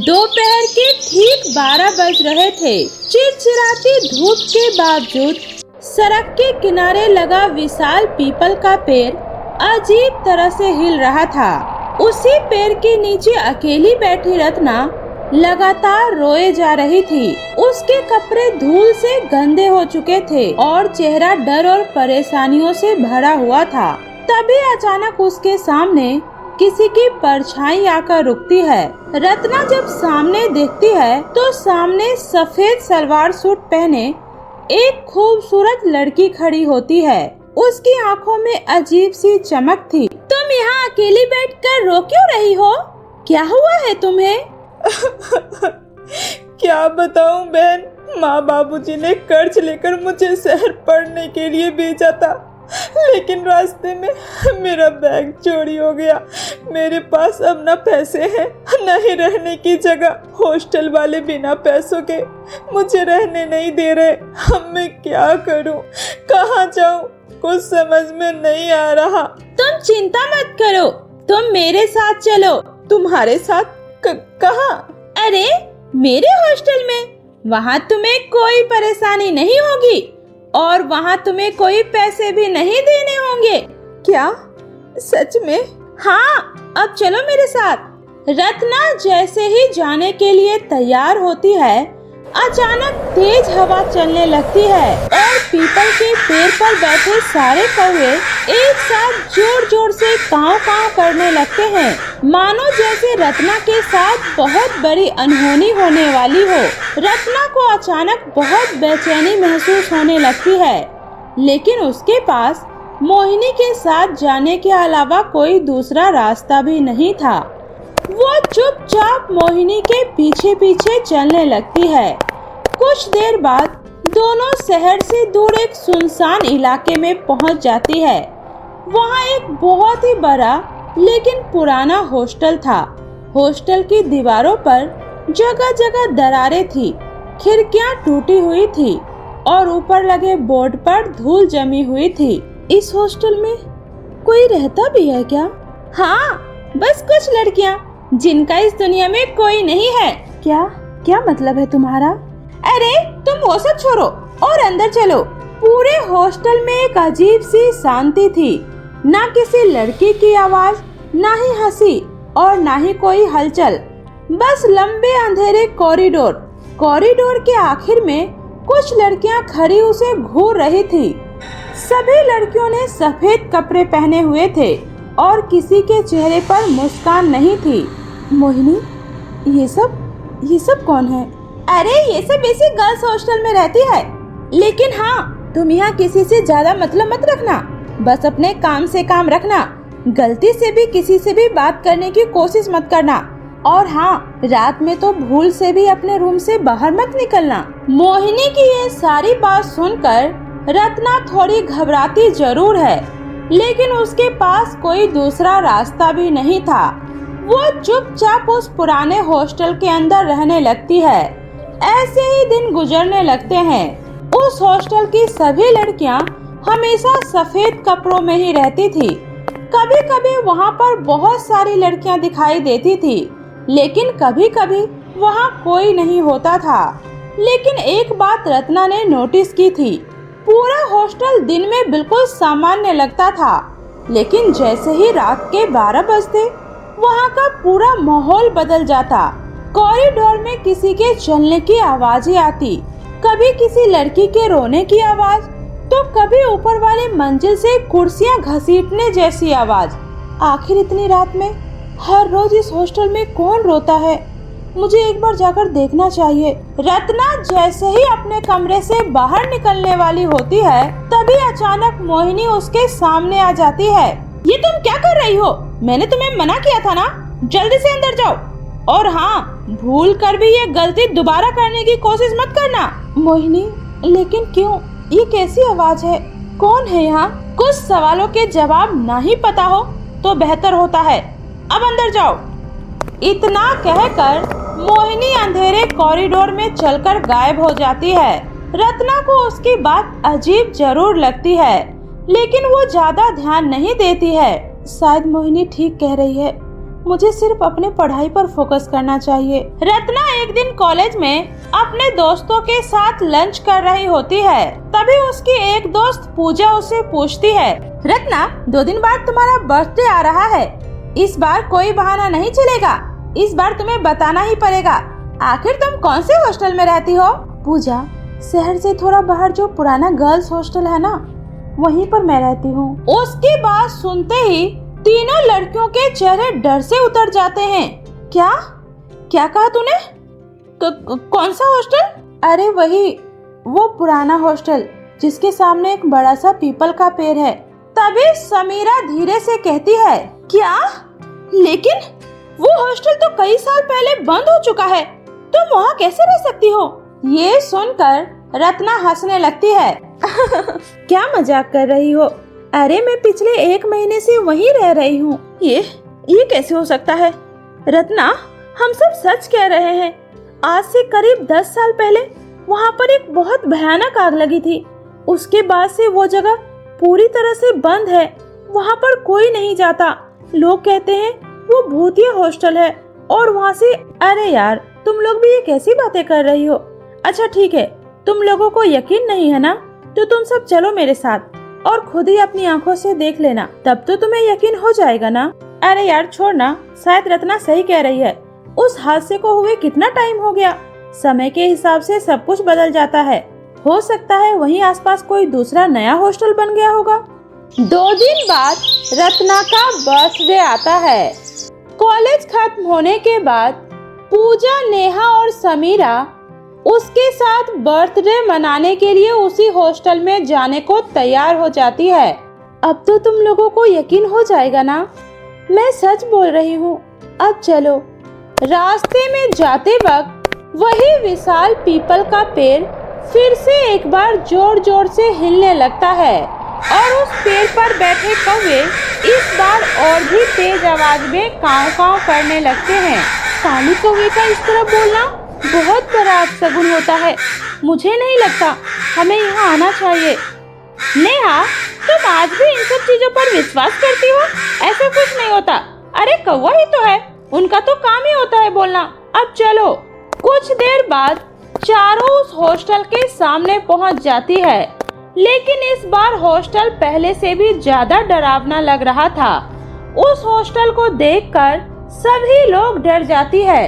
दोपहर के ठीक 12 बज रहे थे। चिरचिराती धूप के बावजूद सड़क के किनारे लगा विशाल पीपल का पेड़ अजीब तरह से हिल रहा था। उसी पेड़ के नीचे अकेली बैठी रत्ना लगातार रोए जा रही थी। उसके कपड़े धूल से गंदे हो चुके थे और चेहरा डर और परेशानियों से भरा हुआ था। तभी अचानक उसके सामने किसी की परछाई आकर रुकती है। रत्ना जब सामने देखती है तो सामने सफेद सलवार सूट पहने एक खूबसूरत लड़की खड़ी होती है। उसकी आंखों में अजीब सी चमक थी। तुम यहाँ अकेली बैठकर रो क्यों रही हो? क्या हुआ है तुम्हें? क्या बताऊं बहन, माँ बाबूजी ने कर्ज लेकर मुझे शहर पढ़ने के लिए भेजा था, लेकिन रास्ते में मेरा बैग चोरी हो गया। मेरे पास अब न पैसे हैं न ही रहने की जगह। हॉस्टल वाले बिना पैसों के मुझे रहने नहीं दे रहे। अब मैं क्या करूं, कहाँ जाऊं, कुछ समझ में नहीं आ रहा। तुम चिंता मत करो, तुम मेरे साथ चलो। तुम्हारे साथ? कहाँ? अरे मेरे हॉस्टल में। वहाँ तुम्हें कोई परेशानी नहीं होगी और वहाँ तुम्हें कोई पैसे भी नहीं देने होंगे। क्या सच में? हाँ, अब चलो मेरे साथ। रत्ना जैसे ही जाने के लिए तैयार होती है, अचानक तेज हवा चलने लगती है और पीपल के पेड़ पर बैठे सारे कौवे एक साथ जोर जोर से कांव कांव करने लगते हैं, मानो जैसे रत्ना के साथ बहुत बड़ी अनहोनी होने वाली हो। रत्ना को अचानक बहुत बेचैनी महसूस होने लगती है, लेकिन उसके पास मोहिनी के साथ जाने के अलावा कोई दूसरा रास्ता भी नहीं था। वो चुपचाप मोहिनी के पीछे पीछे चलने लगती है। कुछ देर बाद दोनों शहर से दूर एक सुनसान इलाके में पहुंच जाती है। वहां एक बहुत ही बड़ा लेकिन पुराना हॉस्टल था। हॉस्टल की दीवारों पर जगह जगह दरारें थी, खिड़कियां टूटी हुई थी और ऊपर लगे बोर्ड पर धूल जमी हुई थी। इस हॉस्टल में कोई रहता भी है क्या? हाँ, बस कुछ लड़कियां जिनका इस दुनिया में कोई नहीं है। क्या मतलब है तुम्हारा? अरे तुम वो सब छोड़ो और अंदर चलो। पूरे हॉस्टल में एक अजीब सी शांति थी। ना किसी लड़की की आवाज, ना ही हंसी और ना ही कोई हलचल। बस लंबे अंधेरे कॉरिडोर के आखिर में कुछ लड़कियां खड़ी उसे घूर रही थी। सभी लड़कियों ने सफेद कपड़े पहने हुए थे और किसी के चेहरे पर मुस्कान नहीं थी। मोहिनी, ये सब कौन है? अरे ये सब इसी गर्ल्स हॉस्टल में रहती है। लेकिन हाँ, तुम यहाँ किसी से ज्यादा मतलब मत रखना। बस अपने काम से काम रखना। गलती से भी किसी से भी बात करने की कोशिश मत करना। और हाँ, रात में तो भूल से भी अपने रूम से बाहर मत निकलना। मोहिनी की ये सारी बात सुनकर रत्ना थोड़ी घबराती जरूर है, लेकिन उसके पास कोई दूसरा रास्ता भी नहीं था। वो चुपचाप उस पुराने हॉस्टल के अंदर रहने लगती है। ऐसे ही दिन गुजरने लगते हैं। उस हॉस्टल की सभी लड़कियां हमेशा सफेद कपड़ों में ही रहती थी। कभी कभी वहां पर बहुत सारी लड़कियां दिखाई देती थी, लेकिन कभी कभी वहां कोई नहीं होता था। लेकिन एक बात रत्ना ने नोटिस की थी, पूरा हॉस्टल दिन में बिल्कुल सामान्य लगता था, लेकिन जैसे ही रात के 12 बजते वहाँ का पूरा माहौल बदल जाता। कॉरिडोर में किसी के चलने की आवाजें आती, कभी किसी लड़की के रोने की आवाज, तो कभी ऊपर वाले मंजिल से कुर्सियां घसीटने जैसी आवाज। आखिर इतनी रात में हर रोज इस हॉस्टल में कौन रोता है? मुझे एक बार जाकर देखना चाहिए। रत्ना जैसे ही अपने कमरे से बाहर निकलने वाली होती है, तभी अचानक मोहिनी उसके सामने आ जाती है। ये तुम क्या कर रही हो? मैंने तुम्हें मना किया था ना, जल्दी से अंदर जाओ। और हाँ, भूल कर भी ये गलती दोबारा करने की कोशिश मत करना। मोहिनी, लेकिन क्यों? ये कैसी आवाज है? कौन है यहाँ? कुछ सवालों के जवाब नहीं पता हो तो बेहतर होता है। अब अंदर जाओ। इतना कहकर मोहिनी अंधेरे कॉरिडोर में चलकर गायब हो जाती है। रत्ना को उसकी बात अजीब जरूर लगती है, लेकिन वो ज्यादा ध्यान नहीं देती है। शायद मोहिनी ठीक कह रही है, मुझे सिर्फ अपने पढ़ाई पर फोकस करना चाहिए। रत्ना एक दिन कॉलेज में अपने दोस्तों के साथ लंच कर रही होती है। तभी उसकी एक दोस्त पूजा उसे पूछती है, रत्ना 2 दिन बाद तुम्हारा बर्थडे आ रहा है, इस बार कोई बहाना नहीं चलेगा, इस बार तुम्हें बताना ही पड़ेगा। आखिर तुम कौन से हॉस्टल में रहती हो? पूजा, शहर से थोड़ा बाहर जो पुराना गर्ल्स हॉस्टल है ना, वहीं पर मैं रहती हूँ। उसकी बात सुनते ही तीनों लड़कियों के चेहरे डर से उतर जाते हैं। क्या क्या कहा तूने? कौन सा हॉस्टल? अरे वही, वो पुराना हॉस्टल जिसके सामने एक बड़ा सा पीपल का पेड़ है। तभी समीरा धीरे से कहती है, क्या? लेकिन वो हॉस्टल तो कई साल पहले बंद हो चुका है, तुम वहाँ कैसे रह सकती हो? ये सुनकर रत्ना हंसने लगती है। क्या मजाक कर रही हो? अरे मैं पिछले 1 महीने से वहीं रह रही हूँ। ये कैसे हो सकता है? रत्ना, हम सब सच कह रहे हैं। आज से करीब 10 साल पहले वहाँ पर एक बहुत भयानक आग लगी थी। उसके बाद से वो जगह पूरी तरह से बंद है, वहाँ पर कोई नहीं जाता। लोग कहते हैं वो भूतिया हॉस्टल है और वहाँ से। अरे यार, तुम लोग भी ये कैसी बातें कर रही हो? अच्छा ठीक है, तुम लोगों को यकीन नहीं है ना, तो तुम सब चलो मेरे साथ और खुद ही अपनी आंखों से देख लेना, तब तो तुम्हें यकीन हो जाएगा ना। अरे यार छोड़ ना, शायद रत्ना सही कह रही है। उस हादसे को हुए कितना टाइम हो गया, समय के हिसाब से सब कुछ बदल जाता है। हो सकता है वहीं आसपास कोई दूसरा नया हॉस्टल बन गया होगा। 2 दिन बाद रत्ना का बर्थडे आता है। कॉलेज खत्म होने के बाद पूजा, नेहा और समीरा उसके साथ बर्थडे मनाने के लिए उसी हॉस्टल में जाने को तैयार हो जाती है। अब तो तुम लोगों को यकीन हो जाएगा ना, मैं सच बोल रही हूँ। अब चलो। रास्ते में जाते वक्त वही विशाल पीपल का पेड़ फिर से एक बार जोर जोर से हिलने लगता है और उस पेड़ पर बैठे कौवे इस बार और भी तेज आवाज में काव काव करने लगते हैं। काली कौवे का इस तरह बोलना बहुत बड़ा अपशगुन होता है। मुझे नहीं लगता हमें यहाँ आना चाहिए। नेहा, तुम आज भी इन सब चीजों पर विश्वास करती हो? ऐसा कुछ नहीं होता। अरे कौवा ही तो है, उनका तो काम ही होता है बोलना। अब चलो। कुछ देर बाद चारों उस हॉस्टल के सामने पहुँच जाती है, लेकिन इस बार हॉस्टल पहले से भी ज्यादा डरावना लग रहा था। उस हॉस्टल को देखकर सभी लोग डर जाती है।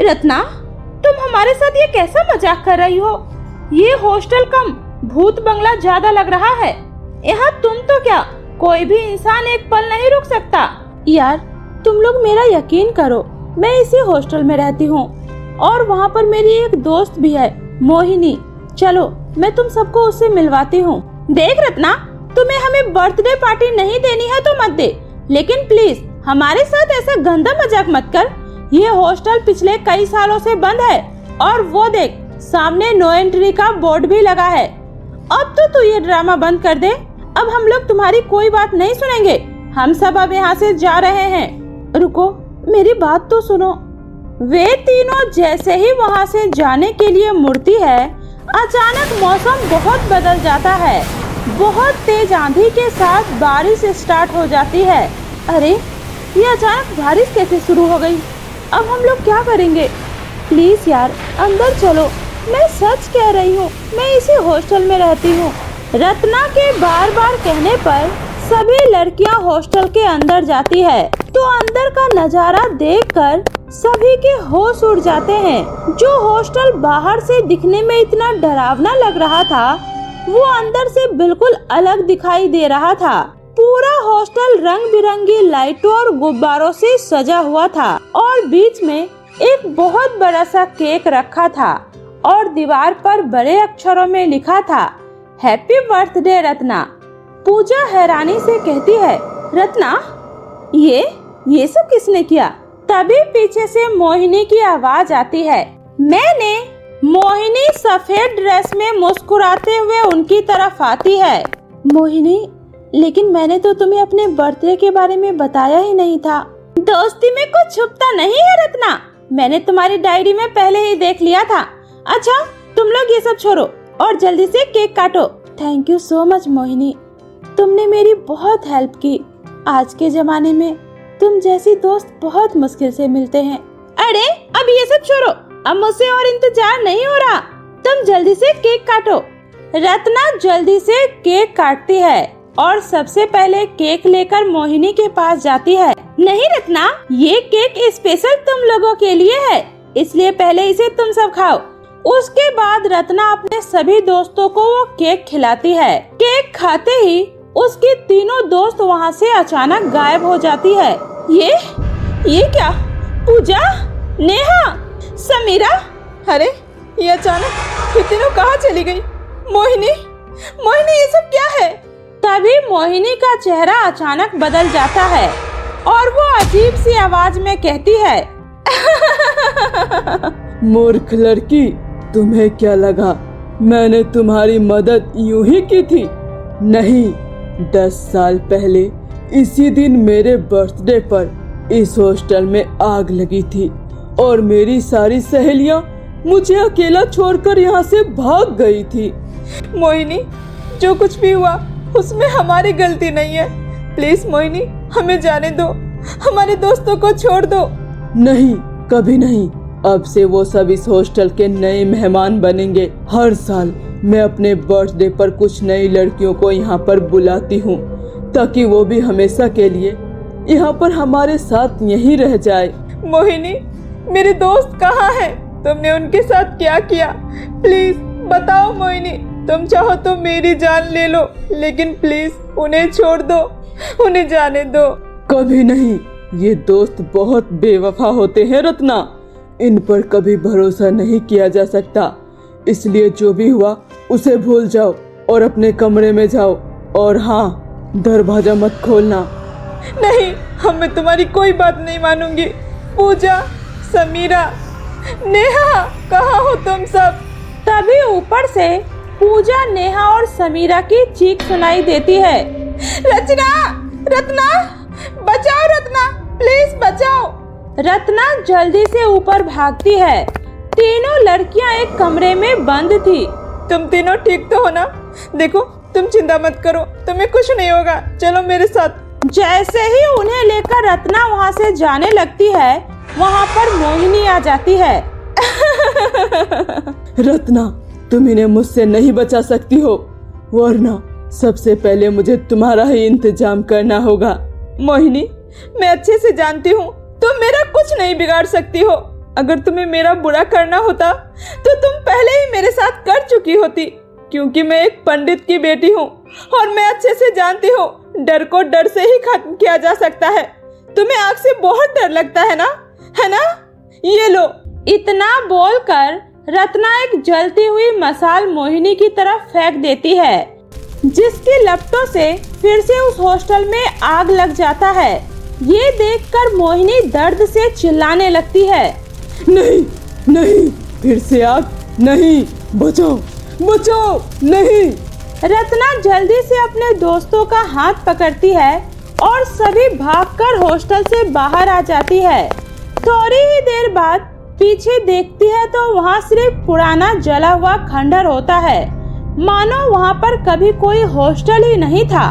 रत्ना, तुम हमारे साथ ये कैसा मजाक कर रही हो? ये हॉस्टल कम भूत बंगला ज्यादा लग रहा है। यहाँ तुम तो क्या, कोई भी इंसान एक पल नहीं रुक सकता। यार तुम लोग मेरा यकीन करो, मैं इसी हॉस्टल में रहती हूँ और वहाँ पर मेरी एक दोस्त भी है, मोहिनी। चलो मैं तुम सबको उससे मिलवाती हूँ। देख रत्ना, तुम्हें हमें बर्थडे पार्टी नहीं देनी है तो मत दे, लेकिन प्लीज हमारे साथ ऐसा गंदा मजाक मत कर। ये हॉस्टल पिछले कई सालों से बंद है और वो देख, सामने नो एंट्री का बोर्ड भी लगा है। अब तो तू ये ड्रामा बंद कर दे। अब हम लोग तुम्हारी कोई बात नहीं सुनेंगे। हम सब अब यहाँ से जा रहे हैं। रुको, मेरी बात तो सुनो। वे तीनों जैसे ही वहाँ से जाने के लिए मुड़ती है, अचानक मौसम बहुत बदल जाता है। बहुत तेज आंधी के साथ बारिश स्टार्ट हो जाती है। अरे ये अचानक बारिश कैसे शुरू हो गई? अब हम लोग क्या करेंगे? प्लीज यार अंदर चलो, मैं सच कह रही हूँ, मैं इसी हॉस्टल में रहती हूँ। रत्ना के बार बार कहने पर सभी लड़कियाँ हॉस्टल के अंदर जाती है, तो अंदर का नजारा देखकर सभी के होश उड़ जाते हैं। जो हॉस्टल बाहर से दिखने में इतना डरावना लग रहा था, वो अंदर से बिल्कुल अलग दिखाई दे रहा था। पूरा हॉस्टल रंग बिरंगी लाइटों और गुब्बारों से सजा हुआ था और बीच में एक बहुत बड़ा सा केक रखा था और दीवार पर बड़े अक्षरों में लिखा था, हैप्पी बर्थडे रत्ना। पूजा हैरानी से कहती है, रत्ना ये सब किसने किया? तभी पीछे से मोहिनी की आवाज आती है। मैंने। मोहिनी सफेद ड्रेस में मुस्कुराते हुए उनकी तरफ आती है। मोहिनी, लेकिन मैंने तो तुम्हें अपने बर्थडे के बारे में बताया ही नहीं था। दोस्ती में कुछ छुपता नहीं है रत्ना, मैंने तुम्हारी डायरी में पहले ही देख लिया था। अच्छा तुम लोग ये सब छोड़ो और जल्दी से केक काटो। Thank you so much Mohini, तुमने मेरी बहुत हेल्प की। आज के जमाने में तुम जैसी दोस्त बहुत मुश्किल से मिलते हैं। अरे अब ये सब छोड़ो, अब मुझसे और इंतजार नहीं हो रहा, तुम जल्दी से केक काटो। रत्ना जल्दी से केक काटती है और सबसे पहले केक लेकर मोहिनी के पास जाती है। नहीं रत्ना, ये केक स्पेशल तुम लोगों के लिए है, इसलिए पहले इसे तुम सब खाओ। उसके बाद रत्ना अपने सभी दोस्तों को वो केक खिलाती है। केक खाते ही उसकी तीनों दोस्त वहाँ से अचानक गायब हो जाती है। ये क्या? पूजा, नेहा, समीरा, अरे ये अचानक ये तीनों कहाँ चली गई? मोहिनी, मोहिनी, ये सब क्या है? तभी मोहिनी का चेहरा अचानक बदल जाता है और वो अजीब सी आवाज में कहती है, मूर्ख लड़की, तुम्हें क्या लगा मैंने तुम्हारी मदद यूं ही की थी? नहीं, 10 साल पहले इसी दिन मेरे बर्थडे पर इस हॉस्टल में आग लगी थी और मेरी सारी सहेलियां मुझे अकेला छोड़कर यहाँ से भाग गई थी। मोहिनी, जो कुछ भी हुआ उसमें हमारी गलती नहीं है। प्लीज मोहिनी, हमें जाने दो, हमारे दोस्तों को छोड़ दो। नहीं, कभी नहीं। अब से वो सब इस हॉस्टल के नए मेहमान बनेंगे। हर साल मैं अपने बर्थडे पर कुछ नई लड़कियों को यहाँ पर बुलाती हूँ ताकि वो भी हमेशा के लिए यहाँ पर हमारे साथ यहीं रह जाए। मोहिनी, मेरे दोस्त कहाँ हैं? तुमने उनके साथ क्या किया? प्लीज बताओ मोहिनी, तुम चाहो तो मेरी जान ले लो, लेकिन प्लीज उन्हें छोड़ दो, उन्हें जाने दो। कभी नहीं, ये दोस्त बहुत बेवफा होते हैं रत्ना, इन पर कभी भरोसा नहीं किया जा सकता। इसलिए जो भी हुआ उसे भूल जाओ और अपने कमरे में जाओ, और हाँ, दरवाजा मत खोलना। नहीं, मैं तुम्हारी कोई बात नहीं मानूंगी। पूजा, समीरा, नेहा, कहाँ हो तुम सब? तभी ऊपर से पूजा, नेहा और समीरा की चीख सुनाई देती है। रचना, रत्ना, बचाओ रत्ना, प्लीज बचाओ। रत्ना जल्दी से ऊपर भागती है। तीनों लड़कियां एक कमरे में बंद थी। तुम तीनों ठीक तो हो ना? देखो, तुम चिंता मत करो, तुम्हें कुछ नहीं होगा, चलो मेरे साथ। जैसे ही उन्हें लेकर रत्ना वहाँ से जाने लगती है, वहाँ पर मोहिनी आ जाती है। रत्ना, तुम इन्हें मुझसे नहीं बचा सकती हो, वरना सबसे पहले मुझे तुम्हारा ही इंतजाम करना होगा। मोहिनी, मैं अच्छे से जानती हूँ तुम मेरा कुछ नहीं बिगाड़ सकती हो। अगर तुम्हें मेरा बुरा करना होता तो तुम पहले ही मेरे साथ कर चुकी होती, क्योंकि मैं एक पंडित की बेटी हूँ और मैं अच्छे से जानती हूँ डर को डर से ही खत्म किया जा सकता है। तुम्हें आग से बहुत डर लगता है ना? है ना? ये लो। इतना बोलकर रत्ना एक जलती हुई मसाल मोहिनी की तरफ फेंक देती है, जिसकी लपटों से फिर से उस हॉस्टल में आग लग जाता है। ये देखकर मोहिनी दर्द से चिल्लाने लगती है। नहीं, नहीं, फिर से आग नहीं, बचाओ, बचाओ, नहीं। रत्ना जल्दी से अपने दोस्तों का हाथ पकड़ती है और सभी भागकर हॉस्टल से बाहर आ जाती है। थोड़ी ही देर बाद पीछे देखती है तो वहाँ सिर्फ पुराना जला हुआ खंडर होता है, मानो वहाँ पर कभी कोई हॉस्टल ही नहीं था।